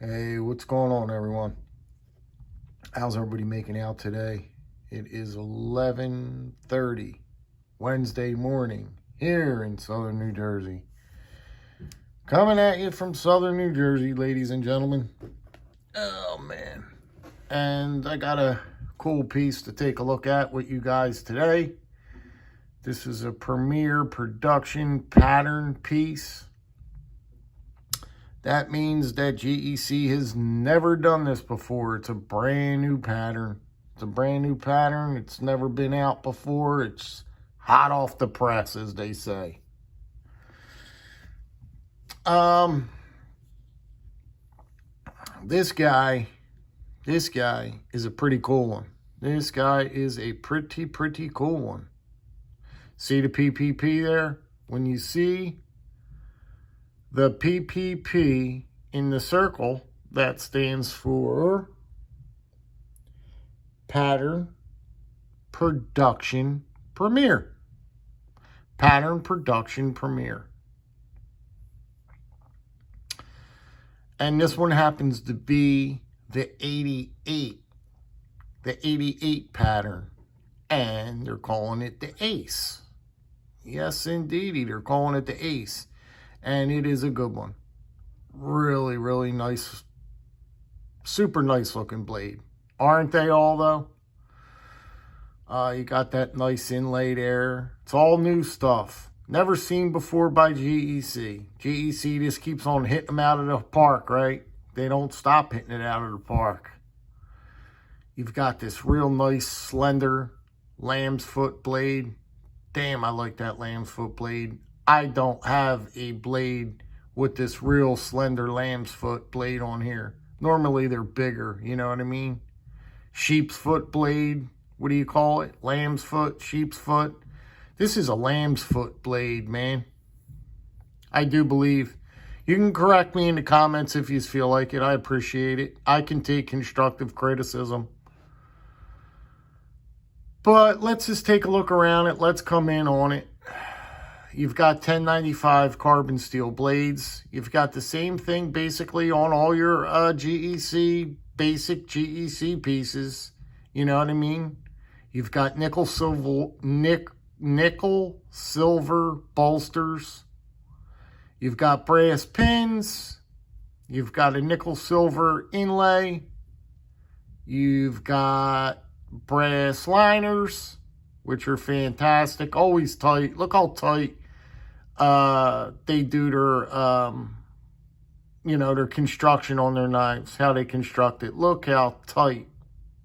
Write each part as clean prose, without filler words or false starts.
Hey, what's going on, everyone? How's everybody making out today? It is 11:30 Wednesday morning here in Southern New Jersey. Coming at you from Southern New Jersey, ladies and gentlemen. Oh, man. And I got a cool piece to take a look at with you guys today. This is a premiere production pattern piece. That means that GEC has never done this before. It's a brand new pattern. It's a brand new pattern. It's never been out before. It's hot off the press, as they say. This guy is a pretty cool one. This guy is a pretty cool one. See the PPP there? When you see the PPP in the circle, that stands for Pattern Production Premiere. Pattern Production Premiere. And this one happens to be the 88. The 88 pattern. And they're calling it the Ace. Yes, indeedy, they're calling it the Ace. And it is a good one. Really, really nice. Super nice looking blade. Aren't they all, though? You got that nice inlay there. It's all new stuff. Never seen before by GEC. GEC just keeps on hitting them out of the park, right? They don't stop hitting it out of the park. You've got this real nice, slender lamb's foot blade. Damn, I like that lamb's foot blade. I don't have a blade with this real slender lamb's foot blade on here. Normally they're bigger, you know what I mean? Sheep's foot blade, what do you call it? Lamb's foot, sheep's foot. This is a lamb's foot blade, man. I do believe. You can correct me in the comments if you feel like it. I appreciate it. I can take constructive criticism. But let's just take a look around it. Let's come in on it. You've got 1095 carbon steel blades. You've got the same thing basically on all your GEC, basic GEC pieces. You know what I mean? You've got nickel silver bolsters. You've got brass pins. You've got a nickel silver inlay. You've got brass liners, which are fantastic. Always tight. Look how tight they do their, their construction on their knives, how they construct it. Look how tight.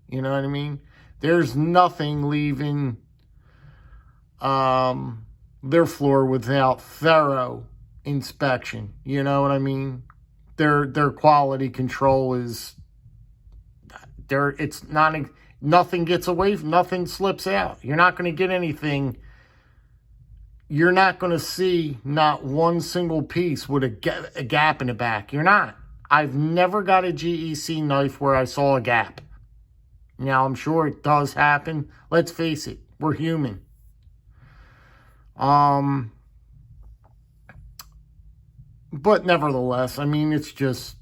You know what I mean? There's nothing leaving their floor without thorough inspection. You know what I mean? Their quality control is there. It's not, nothing gets away, nothing slips out. You're not going to get anything. You're not going to see not one single piece with a gap in the back. You're not. I've never got a GEC knife where I saw a gap. Now, I'm sure it does happen. Let's face it. We're human. But nevertheless, I mean, it's just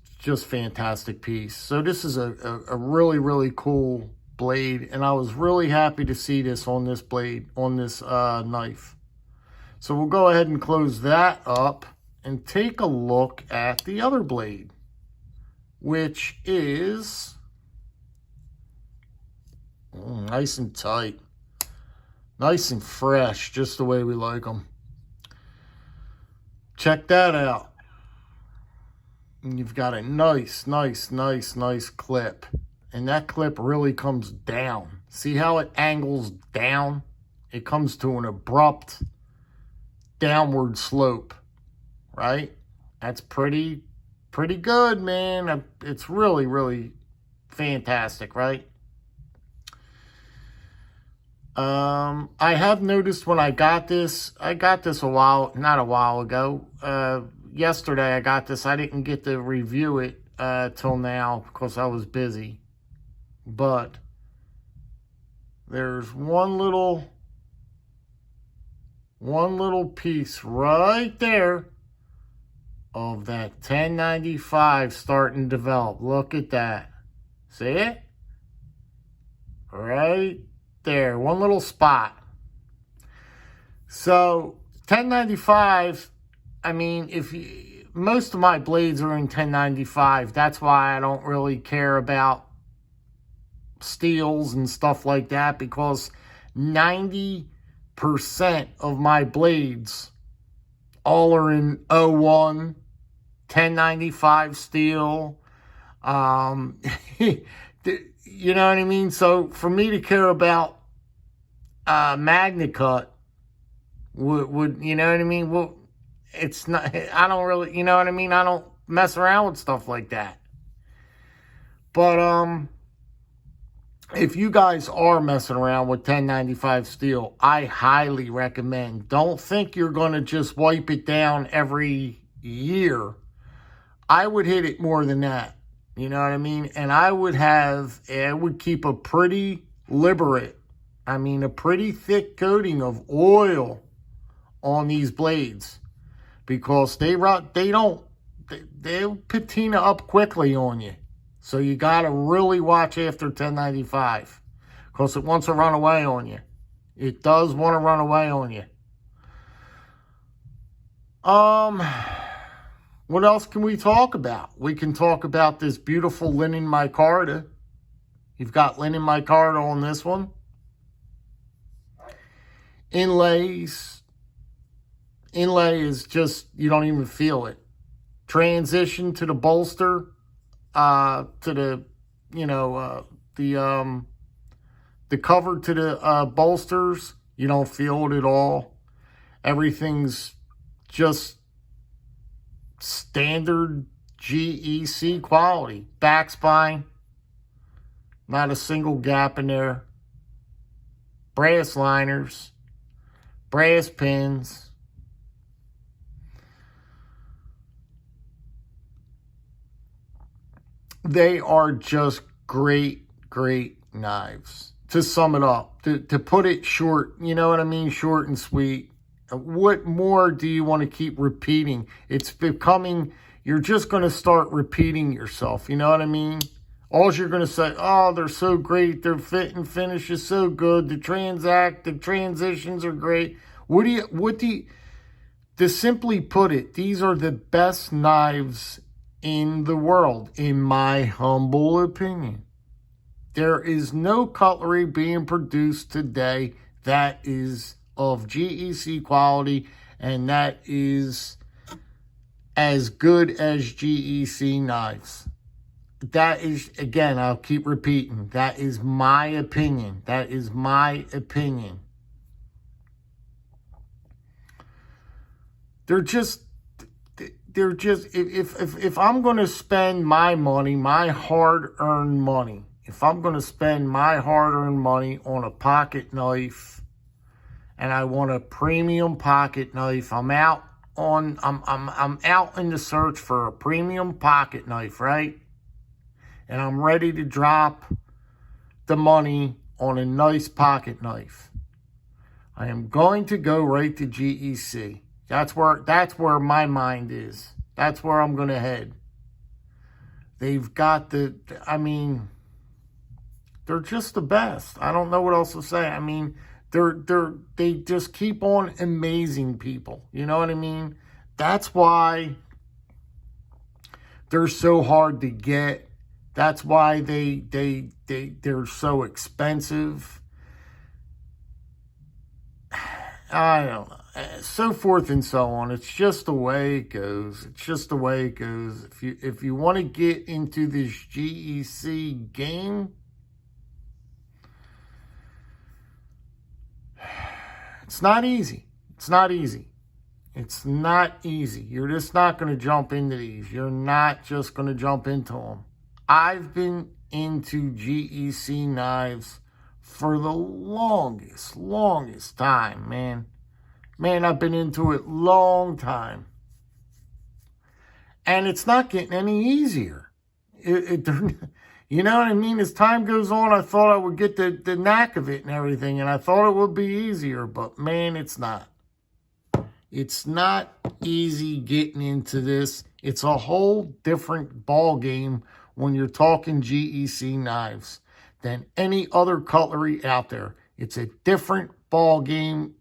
fantastic piece. So this is a really, really cool blade. And I was really happy to see this on this blade, on this knife. So we'll go ahead and close that up and take a look at the other blade, which is nice and tight. Nice and fresh, just the way we like them. Check that out. And you've got a nice clip. And that clip really comes down. See how it angles down? It comes to an abrupt downward slope, right? That's pretty good, man. It's really, really fantastic, right? I have noticed when I got this not a while ago. Yesterday I got this. I didn't get to review it till now because I was busy. But there's one little piece right there of that 1095 starting to develop. Look at that. See it? Right there. One little spot. So 1095, I mean, most of my blades are in 1095. That's why I don't really care about steels and stuff like that, because 90% of my blades all are in 01, 1095 steel. You know what I mean? So for me to care about MagnaCut would, you know what I mean? Well, it's not, I don't really, you know what I mean? I don't mess around with stuff like that. But if you guys are messing around with 1095 steel, I highly recommend. Don't think you're going to just wipe it down every year. I would hit it more than that. You know what I mean? And I would keep a pretty liberate, a pretty thick coating of oil on these blades, because they'll patina up quickly on you. So you got to really watch after 1095, because it wants to run away on you. It does want to run away on you. What else can we talk about? We can talk about this beautiful linen micarta. You've got linen micarta on this one. Inlay is just, you don't even feel it. Transition to the bolster, to the, the cover to the bolsters, you don't feel it at all. Everything's just standard GEC quality. Back spine, not a single gap in there. Brass liners, brass pins. They are just great, great knives. To sum it up, to put it short, you know what I mean? Short and sweet. What more do you want to keep repeating? It's becoming, you're just going to start repeating yourself. You know what I mean? All you're going to say, oh, they're so great. Their fit and finish is so good. The transitions are great. To simply put it, these are the best knives in the world, in my humble opinion. There is no cutlery being produced today that is of GEC quality and that is as good as GEC knives. That is, again, I'll keep repeating, that is my opinion. That is my opinion. They're just, if I'm going to spend my money, my hard-earned money, if I'm going to spend my hard-earned money on a pocket knife, and I want a premium pocket knife, I'm out in the search for a premium pocket knife, right? And I'm ready to drop the money on a nice pocket knife. I am going to go right to GEC. That's where my mind is. That's where I'm going to head. They've got they're just the best. I don't know what else to say. They just keep on amazing people. You know what I mean? That's why they're so hard to get. That's why they're so expensive. I don't know. So forth and so on. It's just the way it goes. It's just the way it goes. If you want to get into this GEC game, it's not easy. It's not easy. It's not easy. You're just not going to jump into these. You're not just going to jump into them. I've been into GEC knives for the longest time, man. Man, I've been into it long time. And it's not getting any easier. You know what I mean? As time goes on, I thought I would get the knack of it and everything, and I thought it would be easier, but man, it's not. It's not easy getting into this. It's a whole different ball game when you're talking GEC knives than any other cutlery out there. It's a different ball game.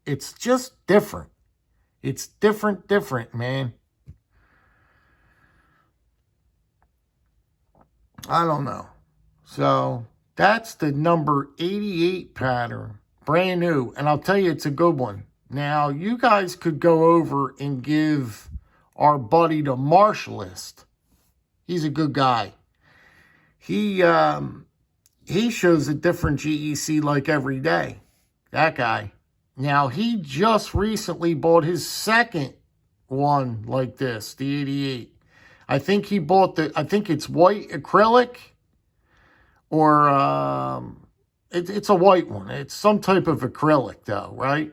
It's just different. It's different, man. I don't know. So that's the number 88 pattern. Brand new. And I'll tell you, it's a good one. Now, you guys could go over and give our buddy the Marshallist. He's a good guy. He shows a different GEC like every day. That guy. Now, he just recently bought his second one like this, the 88. I think he bought I think it's white acrylic, or it's a white one. It's some type of acrylic though, right?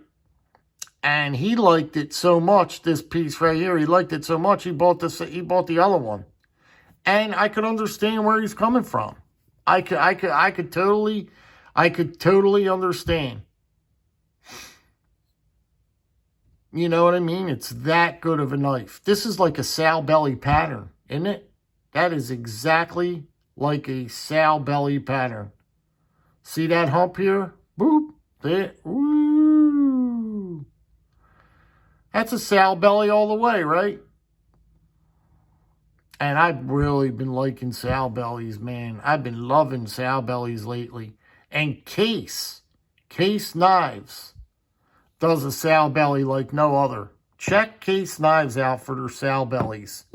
And he liked it so much, this piece right here, he liked it so much, he bought the other one. And I could understand where he's coming from. I could totally understand. You know what I mean? It's that good of a knife. This is like a sow belly pattern, isn't it? That is exactly like a sow belly pattern. See that hump here? Boop. There. Woo. That's a sow belly all the way, right? And I've really been liking sow bellies, man. I've been loving sow bellies lately. And Case Knives does a sow belly like no other. Check Case Knives out for their sow bellies.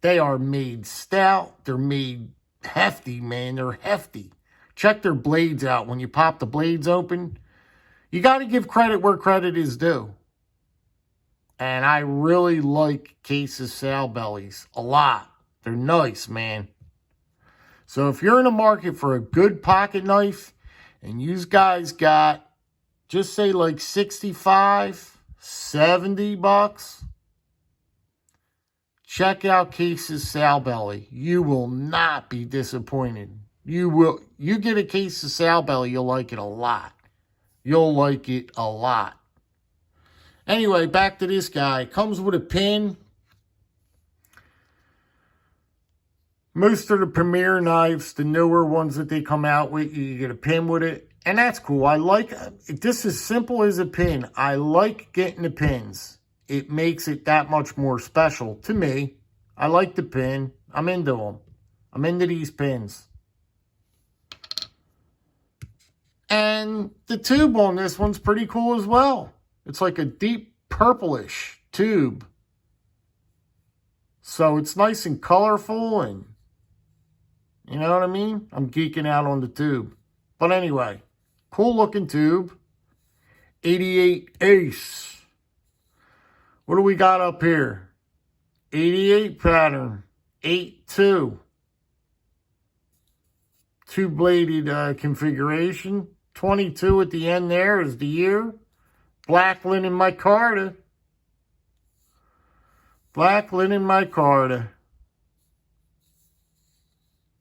They are made stout. They're made hefty, man. They're hefty. Check their blades out. When you pop the blades open, you got to give credit where credit is due. And I really like Case's sow bellies a lot. They're nice, man. So if you're in the market for a good pocket knife, and you guys got, just say like 65, 70 bucks, check out Case's sow belly. You will not be disappointed. You get a case of sow belly, you'll like it a lot. You'll like it a lot. Anyway, back to this guy. Comes with a pin. Most of the Premier knives, the newer ones that they come out with, you get a pin with it. And that's cool. I like, this is simple as a pin. I like getting the pins. It makes it that much more special to me. I like the pin. I'm into them. I'm into these pins. And the tube on this one's pretty cool as well. It's like a deep purplish tube. So it's nice and colorful, and you know what I mean? I'm geeking out on the tube. But anyway, cool looking tube. 88 Ace. What do we got up here? 88 pattern. 8-2. Two-bladed configuration. 22 at the end there is the year. Black linen micarta. Black linen micarta.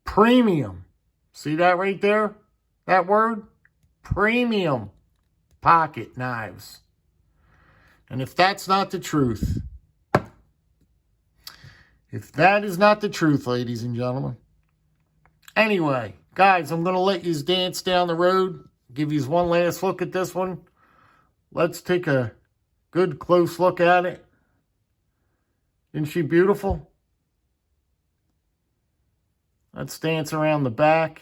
Premium. See that right there? That word? Premium pocket knives. And if that's not the truth, if that is not the truth, ladies and gentlemen. Anyway, guys, I'm going to let you dance down the road. Give you one last look at this one. Let's take a good close look at it. Isn't she beautiful? Let's dance around the back.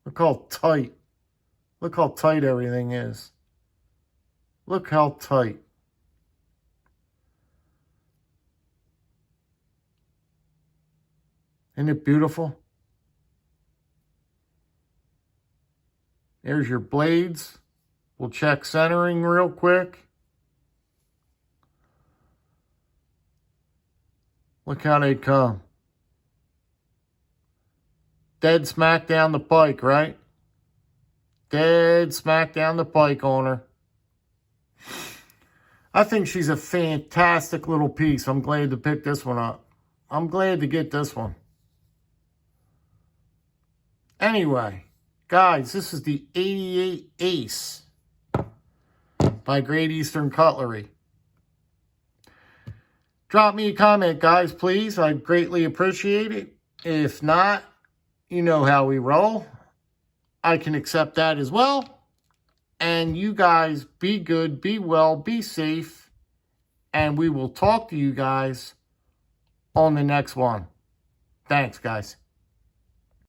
Look how tight. Look how tight everything is. Look how tight. Isn't it beautiful? There's your blades. We'll check centering real quick. Look how they come. Dead smack down the pike, right? Dead smack down the pike on her. I think she's a fantastic little piece. I'm glad to pick this one up. I'm glad to get this one. Anyway, guys, this is the 88 Ace by Great Eastern Cutlery. Drop me a comment, guys, please. I'd greatly appreciate it. If not, you know how we roll. I can accept that as well. And you guys be good, be well, be safe. And we will talk to you guys on the next one. Thanks, guys.